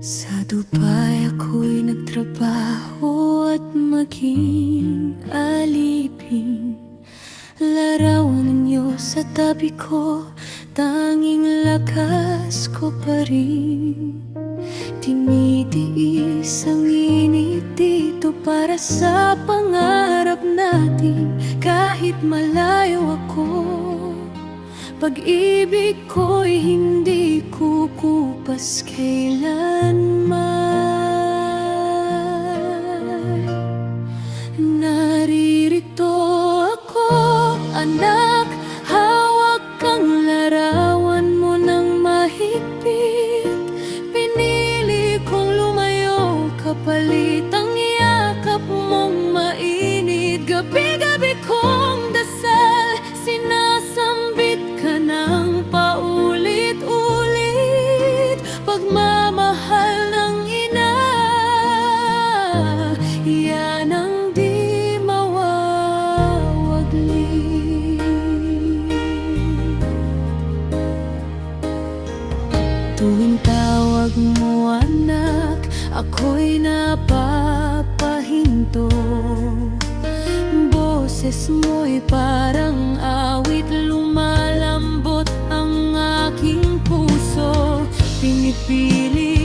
Sa Dubai ako'y nagtrabaho at maging alipin. Larawan ninyo sa tabi ko, tanging lakas ko pa rin. Tinitiis ang init dito para sa pangarap natin. Kahit malayo ako, pag-ibig ko'y hindi kukupas kailanman. Naririto ako, anak, hawak kang larawan mo ng mahigpit. Pinili kong lumayo kapalit ang yakap mong mainit. Gabi-gabi kong dasal, sinasambit ka ng paulit-ulit. Pagmamahal ng ina, yan ang di mawawagli. Tuwing tawag mo anak, ako'y napapahinto. Boses mo'y parang awit, lumalambot ang aking puso. Pinipili